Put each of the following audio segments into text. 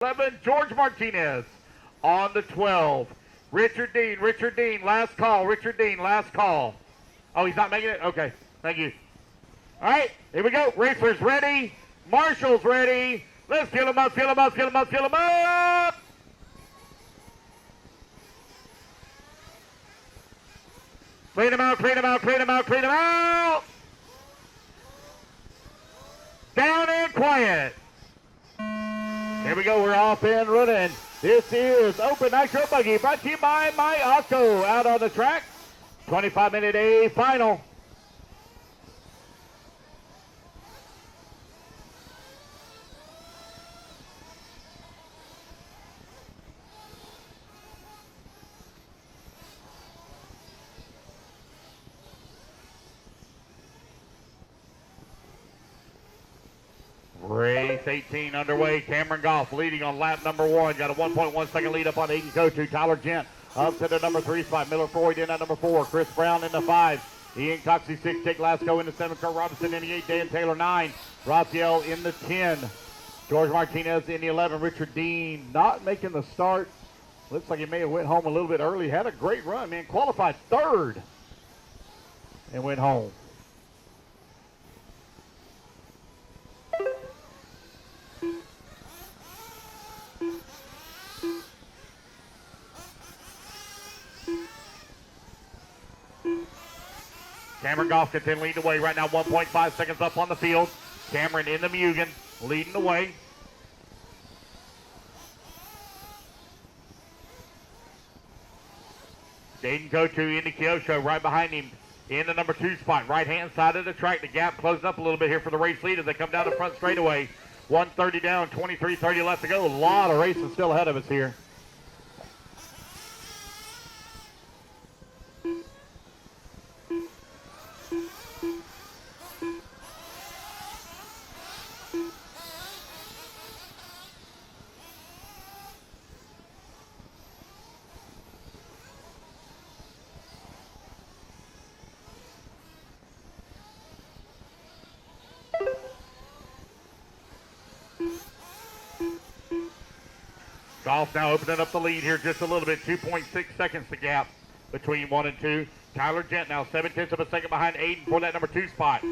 11, George Martinez. On the 12, Richard Dean, last call. Richard Dean, last call. Oh, he's not making it? Okay, thank you. All right, here we go. Racers ready. Marshall's ready. Let's fill him up. Clean him out. Down and quiet. Here we go, we're off and running. This is Open Nitro Buggy, brought to you by My Auto. Out on the track, 25-minute A final. Race 18 underway. Cameron Goff leading on lap number 1. Got a 1.1 second lead up on Aiden Kotu. Tyler Gent up to the number 3 spot. Miller Freud in at number 4. Chris Brown in the 5. Ian Coxey 6. Jake Lasco in the 7. Kurt Robinson in the 8. Dan Taylor 9. Raphael in the 10. George Martinez in the 11. Richard Dean not making the start. Looks like he may have went home a little bit early. Had a great run, man. Qualified 3rd and went home. Cameron Goff gets in, leading the way right now, 1.5 seconds up on the field. Cameron in the Mugen, leading the way. Jaden Kotu in the Kyosho right behind him in the number 2 spot. Right-hand side of the track. The gap closing up a little bit here for the race lead as they come down the front straightaway. 1:30 down, 23:30 left to go. A lot of racing still ahead of us here. Goff now opening up the lead here just a little bit. 2.6 seconds the gap between 1 and 2. Tyler Gent now 0.7 of a second behind Aiden for that number 2 spot.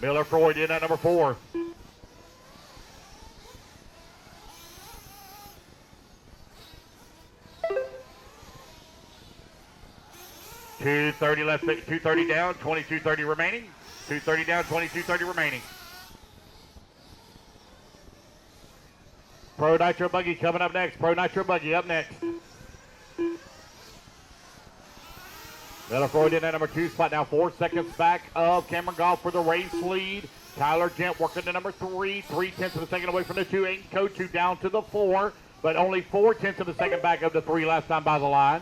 Miller Freud in at number 4. .230 left, 2:30 down, 22:30 remaining. 2:30 down, 22:30 remaining. Pro Nitro Buggy coming up next. Pro Nitro Buggy up next. Miller Freud in at number 2 spot now, 4 seconds back of Cameron Goff for the race lead. Tyler Gent working to number 3, 0.3 of a second away from the 2. Aiden Kotu down to the 4, but only 0.4 of a second back of the 3 last time by the line.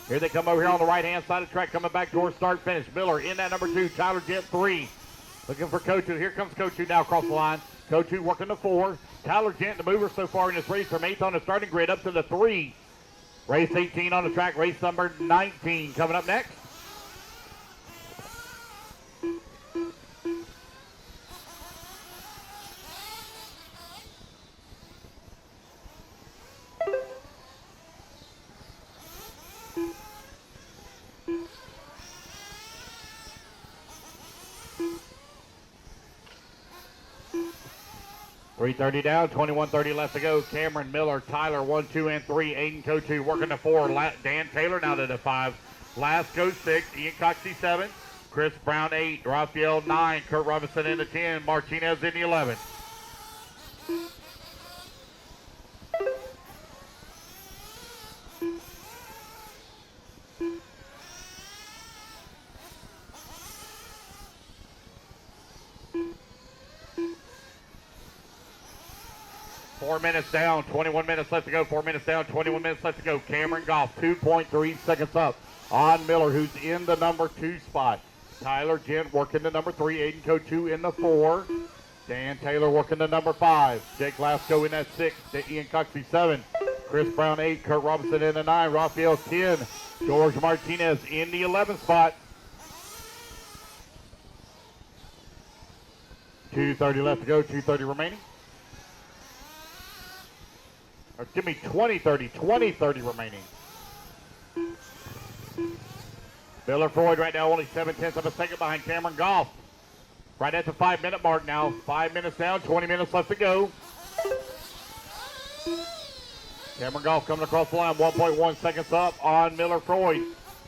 Here they come over here on the right-hand side of the track, coming back towards start finish. Miller in that number 2, Tyler Gent 3. Looking for Kotu. Here comes Kotu now across the line. Kotu working the 4. Tyler Gent, the mover so far in this race, from 8th on the starting grid up to the 3. Race 18 on the track, race number 19 coming up next. .330 down, 21:30 left to go. Cameron, Miller, Tyler, 1, 2, and 3. Aiden Kotu working the 4. Dan Taylor now to the 5. Lasco 6. Ian Coxey 7. Chris Brown 8. Raphael 9. Kurt Robinson in the 10. Martinez in the 11. Four minutes down, 21 minutes left to go. 4 minutes down, 21 minutes left to go. Cameron Goff, 2.3 seconds up on Miller, who's in the number 2 spot. Tyler Gent working the number 3. Aiden Kotu in the 4. Dan Taylor working the number 5. Jake Lasco in that 6. Ian Coxey 7. Chris Brown 8. Kurt Robinson in the 9. Raphael 10. George Martinez in the 11th spot. 2:30 left to go, 2:30 remaining. Or give me 20:30 remaining. Miller Freud right now only 7/10 of a second behind Cameron Goff. Right at the 5-minute mark now. 5 minutes down, 20 minutes left to go. Cameron Goff coming across the line, 1.1 seconds up on Miller Freud.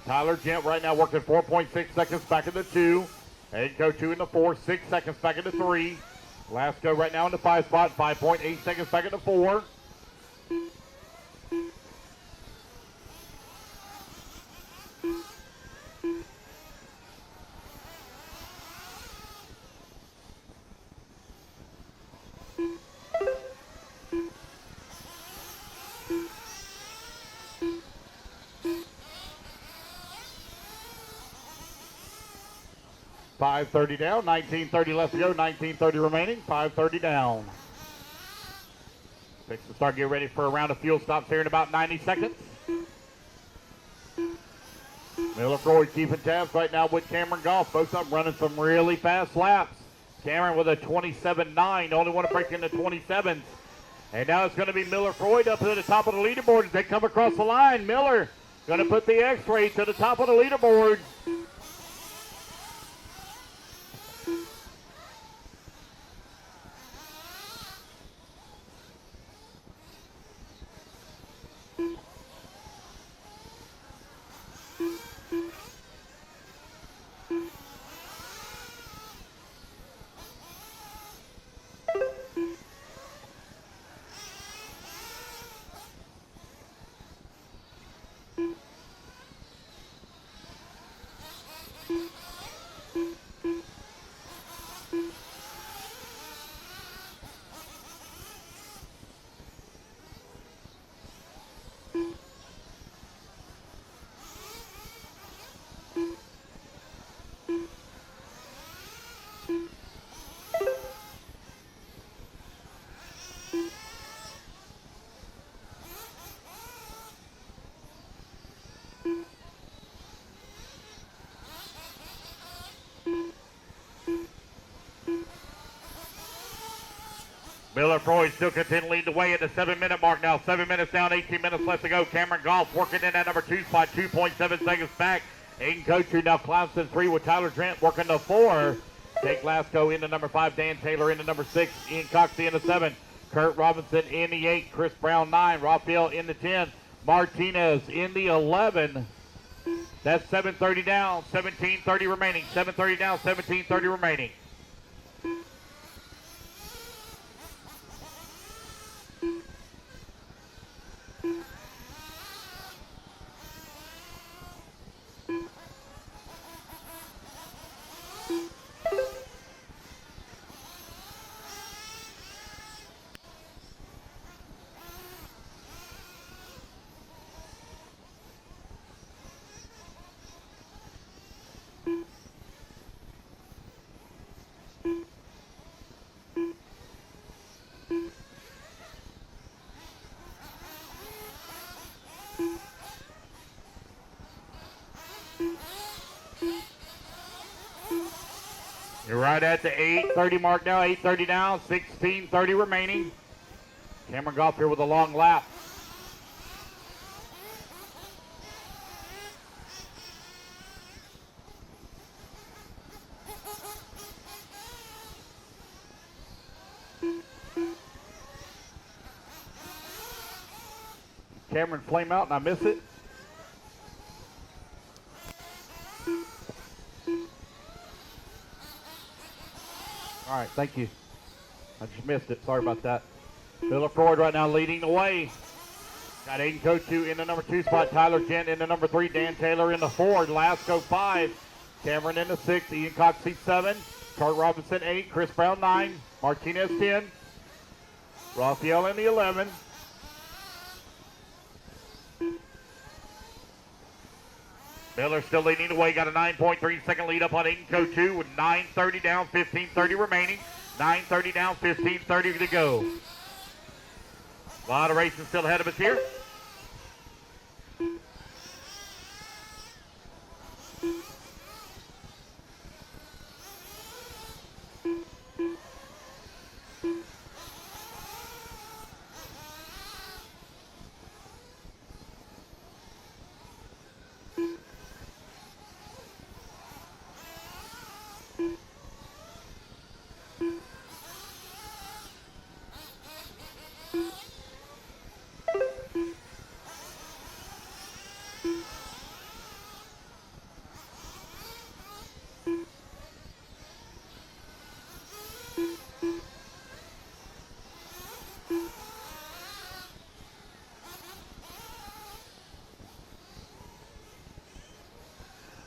Tyler Gent right now working 4.6 seconds back in the 2. Aiden 2 in the 4, 6 seconds back in the 3. Lasco right now in the 5 spot, 5.8 seconds back in the 4. .530 down, 19:30 left to go, 19:30 remaining, 5:30 down. Fix to start, get ready for a round of fuel stops here in about 90 seconds. Miller Freud keeping tabs right now with Cameron Goff. Both of them running some really fast laps. Cameron with a 27.9, only one to break into 27s. And now it's going to be Miller Freud up to the top of the leaderboard as they come across the line. Miller going to put the X-ray to the top of the leaderboard. Miller Freud still continuing to lead the way at the 7-minute mark now. 7 minutes down, 18 minutes left to go. Cameron Goff working in that number 2 spot, 2.7 seconds back. Aiden Cochu now climbs to 3 with Tyler Trent working to 4. Jake Lasco into number 5. Dan Taylor into number 6. Ian Coxey into 7. Kurt Robinson in the 8. Chris Brown 9. Raphael in the 10. Martinez in the 11. That's 7:30 down, 17:30 remaining. 7:30 down, 17:30 remaining. You're right at the 8:30 mark now, 8:30 down, 16:30 remaining. Cameron Goff here with a long lap. Cameron flame out and I miss it. All right, thank you. I just missed it. Sorry about that. Miller Freud right now leading the way. Got Aiden Cochu in the number 2 spot. Tyler Gent in the number 3. Dan Taylor in the 4. Lasco 5. Cameron in the 6. Ian Coxey 7. Kurt Robinson 8. Chris Brown 9. Martinez 10. Raphael in the 11. Miller still leading the way. Got a 9.3 second lead up on Aiden Cochu with 9:30 down, 15:30 remaining. 9:30 down, 15:30 to go. A lot of racing still ahead of us here.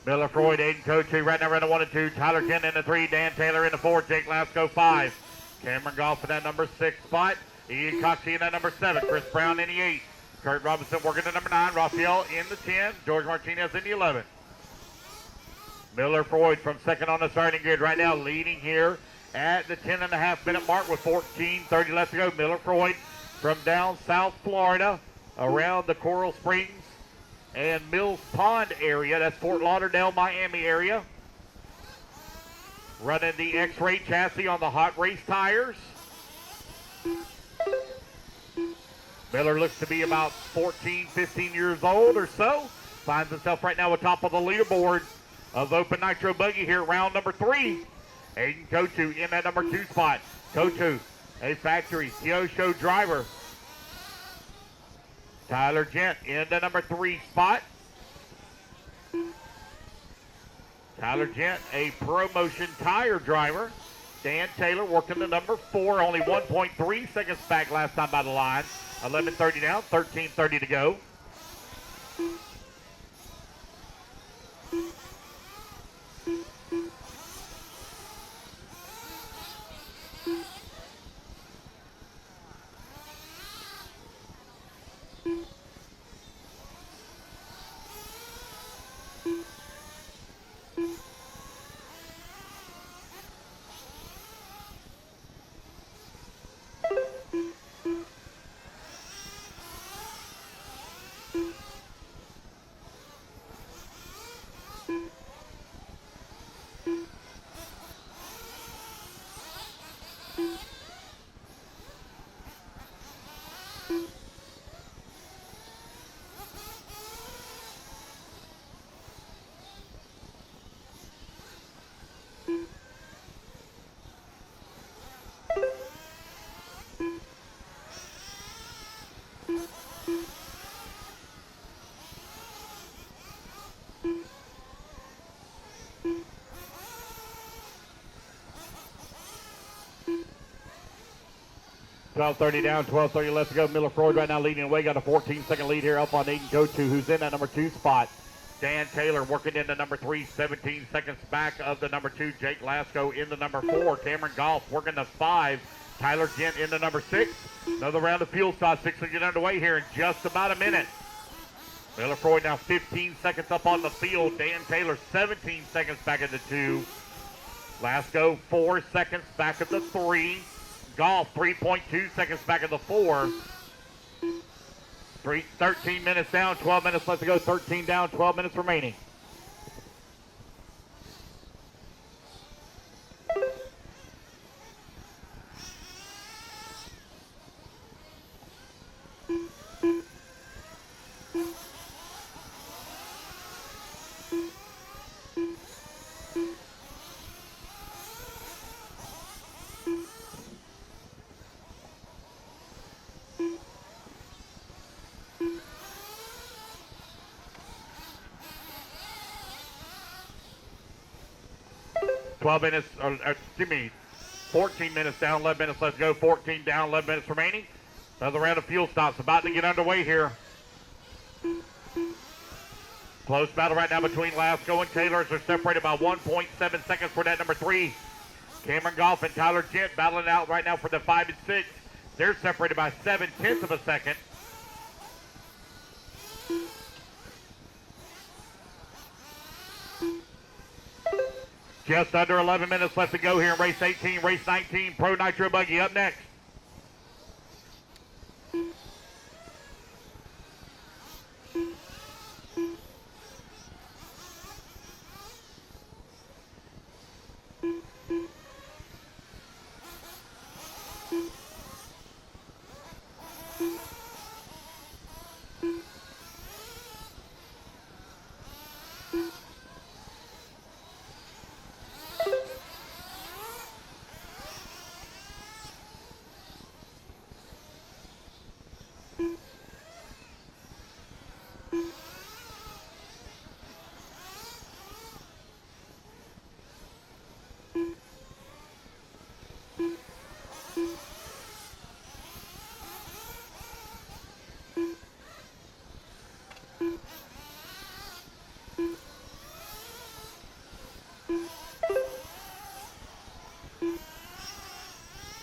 Miller Freud, Aiden Coachee, right now running 1 and 2. Tyler Kent in the 3, Dan Taylor in the 4, Jake Lasco 5. Cameron Goff in that number 6 spot. Ian Coxey in that number 7. Chris Brown in the 8. Kurt Robinson working the number 9. Raphael in the 10. George Martinez in the 11. Miller Freud from second on the starting grid right now, leading here at the 10.5-minute mark with 14:30 left to go. Miller Freud from down South Florida, around the Coral Springs and Mills Pond area. That's Fort Lauderdale, Miami area. Running the X-Ray chassis on the hot race tires. Miller looks to be about 14, 15 years old or so. Finds himself right now atop of the leaderboard of Open Nitro Buggy here, round number 3. Aiden Kotu in that number 2 spot. Kotu, a factory Kyosho driver. Tyler Gent in the number 3 spot. Tyler Gent, a ProMotion tire driver. Dan Taylor working the number 4, only 1.3 seconds back last time by the line. 11:30 down, 13:30 to go. $12:30 down, 12:30 left to go. Miller Freud right now leading away. Got a 14-second lead here up on Aiden Gotu, who's in that number 2 spot. Dan Taylor working in the number 3, 17 seconds back of the number 2. Jake Lasco in the number 4. Cameron Goff working the 5. Tyler Gent in the number 6. Another round of fuel stops. 6 will get underway here in just about a minute. Miller Freud now 15 seconds up on the field. Dan Taylor 17 seconds back at the 2. Lasco 4 seconds back at the 3. Golf 3.2 seconds back at the 4. 13 minutes down, 12 minutes left to go. 13 down, 12 minutes remaining. Minutes, 14 minutes down, 11 minutes left to go. 14 down, 11 minutes remaining. Another round of fuel stops about to get underway here. Close battle right now between Lasco and Taylor as they're separated by 1.7 seconds for that number 3. Cameron Goff and Tyler Gent battling out right now for the 5 and 6. They're separated by 0.7 of a second. Just under 11 minutes left to go here in race 18. Race 19, Pro Nitro Buggy up next.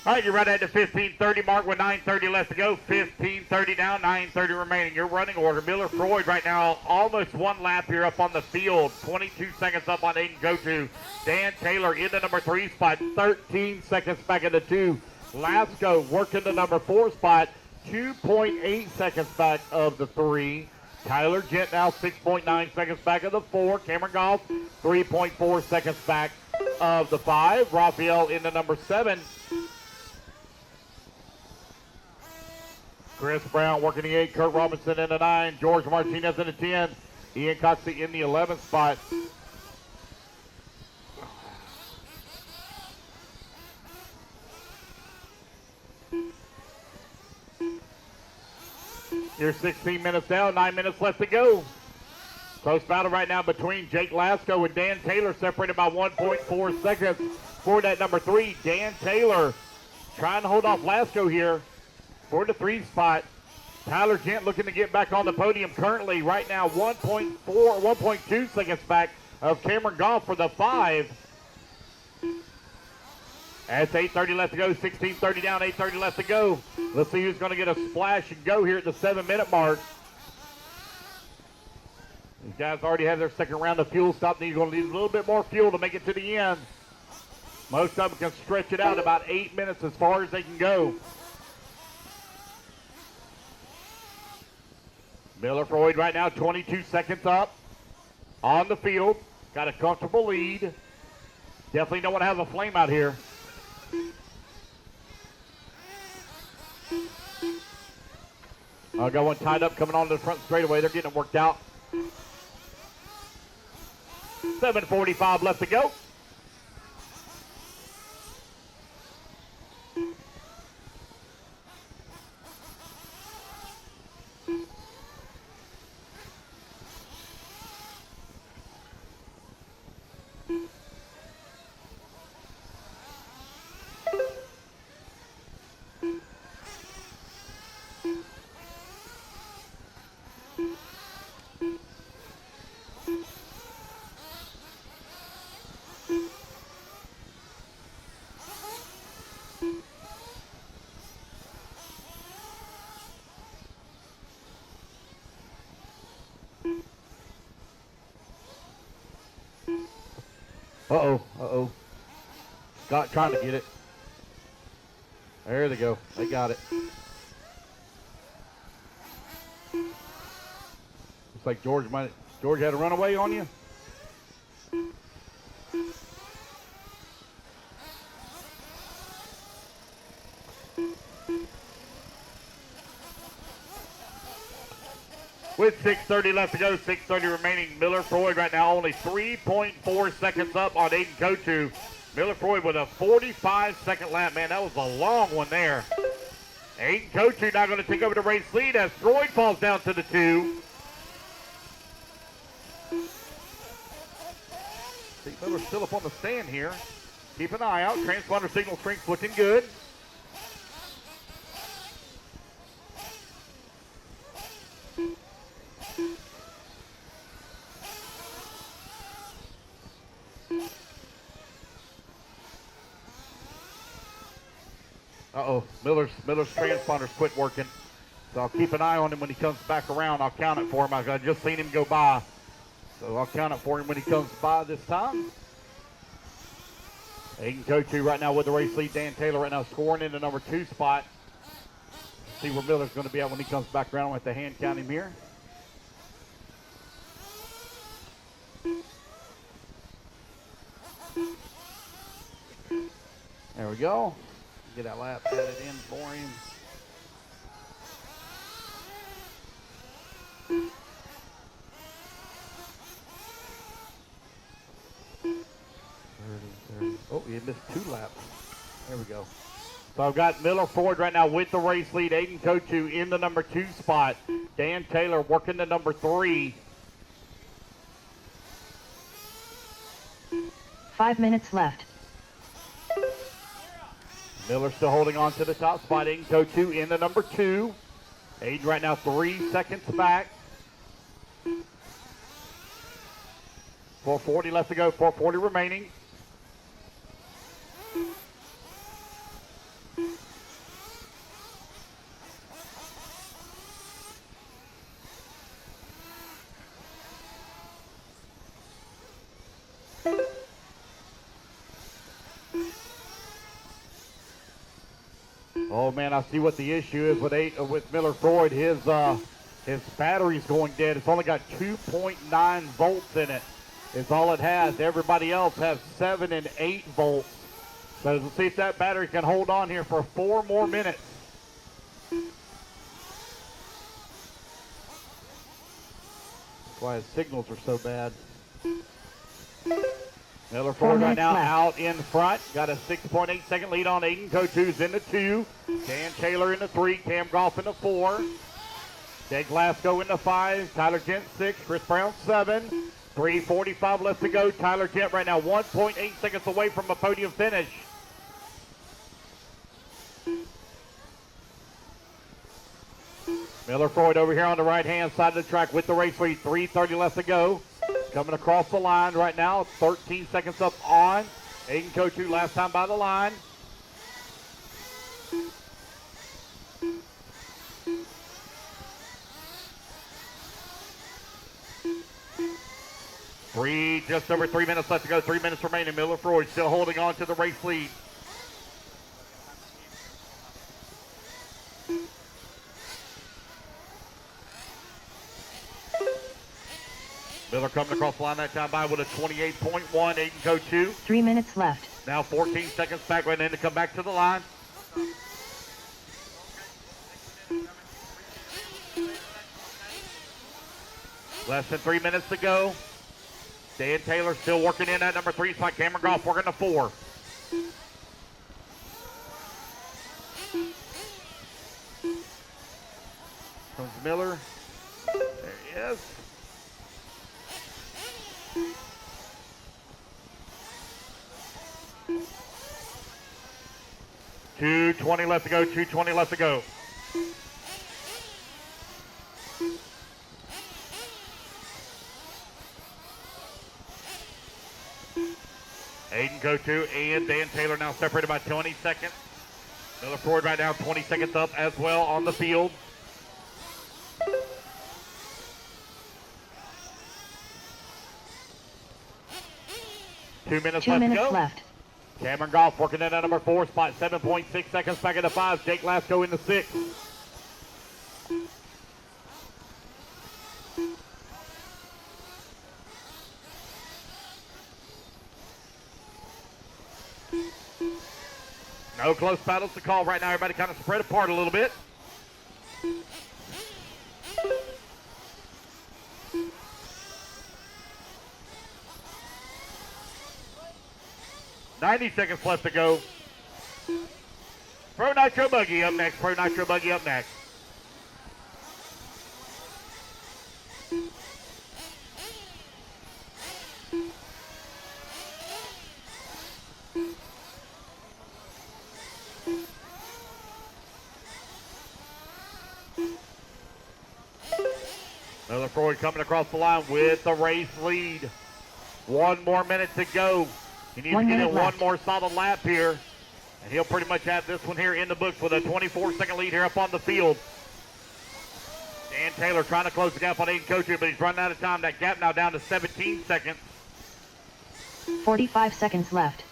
All right, you're right at the 15:30 mark with 9:30 left to go. 15:30 down, 9:30 remaining. Your running order. Miller Freud right now almost one lap here up on the field. 22 seconds up on Aiden Go-To. Dan Taylor in the number 3 spot. 13 seconds back in the 2. Lasco working the number 4 spot. 2.8 seconds back of the 3. Tyler Gent now 6.9 seconds back of the 4. Cameron Goff 3.4 seconds back of the 5. Raphael in the number 7. Chris Brown working the 8. Kurt Robinson in the 9. George Martinez in the 10. Ian Coxey in the 11th spot. You're 16 minutes down, 9 minutes left to go. Close battle right now between Jake Lasco and Dan Taylor, separated by 1.4 seconds for that number 3. Dan Taylor trying to hold off Lasco here for the 3 spot. Tyler Gent looking to get back on the podium currently right now 1.2 seconds back of Cameron Goff for the 5. That's 8:30 left to go, 16:30 down, 8:30 left to go. Let's see who's going to get a splash and go here at the 7-minute mark. These guys already have their second round of fuel stop. They're going to need a little bit more fuel to make it to the end. Most of them can stretch it out about 8 minutes as far as they can go. Miller Freud right now 22 seconds up on the field. Got a comfortable lead. Definitely don't want to have a flame out here. I got one tied up coming onto the front straightaway. They're getting it worked out. 7:45 left to go. Uh-oh. Scott trying to get it. There they go. They got it. Looks like George had a runaway on you. With 6:30 left to go, 6:30 remaining. Miller Freud right now only 3.4 seconds up on Aiden Go-To. Miller Freud with a 45-second lap. Man, that was a long one there. Aiden Go-To now going to take over the race lead as Freud falls down to the 2. See, Miller's still up on the stand here. Keep an eye out. Transponder signal strength's looking good. Uh-oh, Miller's transponders quit working. So I'll keep an eye on him when he comes back around. I'll count it for him. I've just seen him go by. So I'll count it for him when he comes by this time. Aiden Go-To right now with the race lead. Dan Taylor right now scoring in the number 2 spot. See where Miller's going to be at when he comes back around. With the hand count him here. There we go. Get that lap added in for him. Oh, he missed 2 laps. There we go. So I've got Miller Ford right now with the race lead. Aiden Go-To in the number 2 spot. Dan Taylor working the number 3. 5 minutes left. Miller still holding on to the top spot. Aiden Go-To in the number 2. Aiden right now 3 seconds back. 4:40 left to go. 4:40 remaining. Oh man, I see what the issue is with Miller Freud. His battery's going dead. It's only got 2.9 volts in it. Is all it has. Everybody else has 7 and 8 volts. So let's see if that battery can hold on here for 4 more minutes. That's why his signals are so bad. Miller Ford right now out in front. Got a 6.8 second lead on Aiden Kotu's in the 2. Dan Taylor in the 3. Cam Goff in the 4. Jake Glasgow in the 5. Tyler Gent 6. Chris Brown 7. 3:45 left to go. Tyler Gent right now 1.8 seconds away from a podium finish. Miller Freud over here on the right-hand side of the track with the Raceway. 3:30 left to go. Coming across the line right now. 13 seconds up on Aiden Kotu last time by the line. Just over 3 minutes left to go. 3 minutes remaining. Miller Freud still holding on to the race lead. Miller coming across the line that time by with a 28.1. Aiden Kotu. 3 minutes left. Now 14 seconds back right in to come back to the line. Less than 3 minutes to go. Dan Taylor still working in that number 3 spot. Cameron Goff working the 4. Comes Miller. There he is. .220 left to go. 2:20 left to go. Aiden Kotu and Dan Taylor now separated by 20 seconds. Miller Freud right now 20 seconds up as well on the field. Two minutes left. Cameron Goff working in that number 4 spot. 7.6 seconds back in the 5. Jake Glasgow in the 6. No close battles to call right now. Everybody kind of spread apart a little bit. .90 seconds left to go. Pro Nitro Buggy up next. Pro Nitro Buggy up next. Miller Freud coming across the line with the race lead. 1 more minute to go. He needs to get in one more solid lap here. And he'll pretty much have this one here in the books with a 24-second lead here up on the field. Dan Taylor trying to close the gap on Aiden Kotu, but he's running out of time. That gap now down to 17 seconds. 45 seconds left.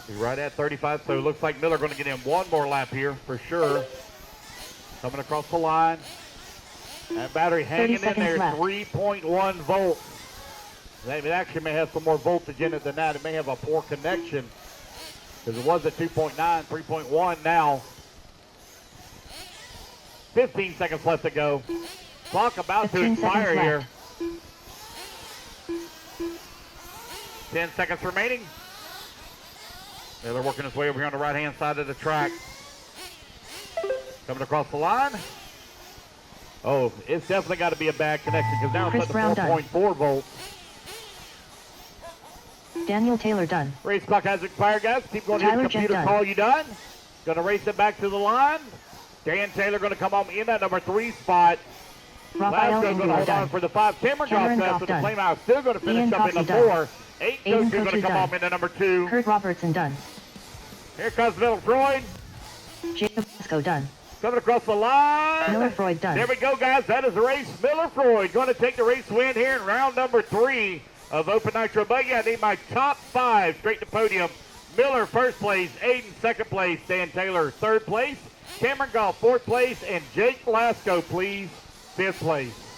He's right at 35, so it looks like Miller going to get in one more lap here for sure. Coming across the line. That battery hanging in there, 3.1 volts. It actually may have some more voltage in it than that. It may have a poor connection because it was at 2.9, 3.1 now. 15 seconds left to go. Clock about to expire here. 10 seconds remaining. Miller working his way over here on the right-hand side of the track. Coming across the line. Oh, it's definitely got to be a bad connection because now it's at 4.4 volts. Daniel Taylor done. Race clock has expired, guys. Keep going to the computer. Call you done. Going to race it back to the line. Dan Taylor going to come home in that number 3 spot. Glasgow's going to hold on for the 5. Cameron Goff to the flame out. Still going to finish up in the 4. Aiden going to come home in the number 2. Kurt Robertson done. Here comes Miller Freud. Jacob Glasgow done. Coming across the line. Miller Freud done. There we go, guys. That is the race. Miller Freud going to take the race win here in round number 3. of Open Nitro Buggy. I need my top 5 straight to podium. Miller, first place. Aiden, second place. Dan Taylor, third place. Cameron Goff, fourth place. And Jake Lasco, please, fifth place.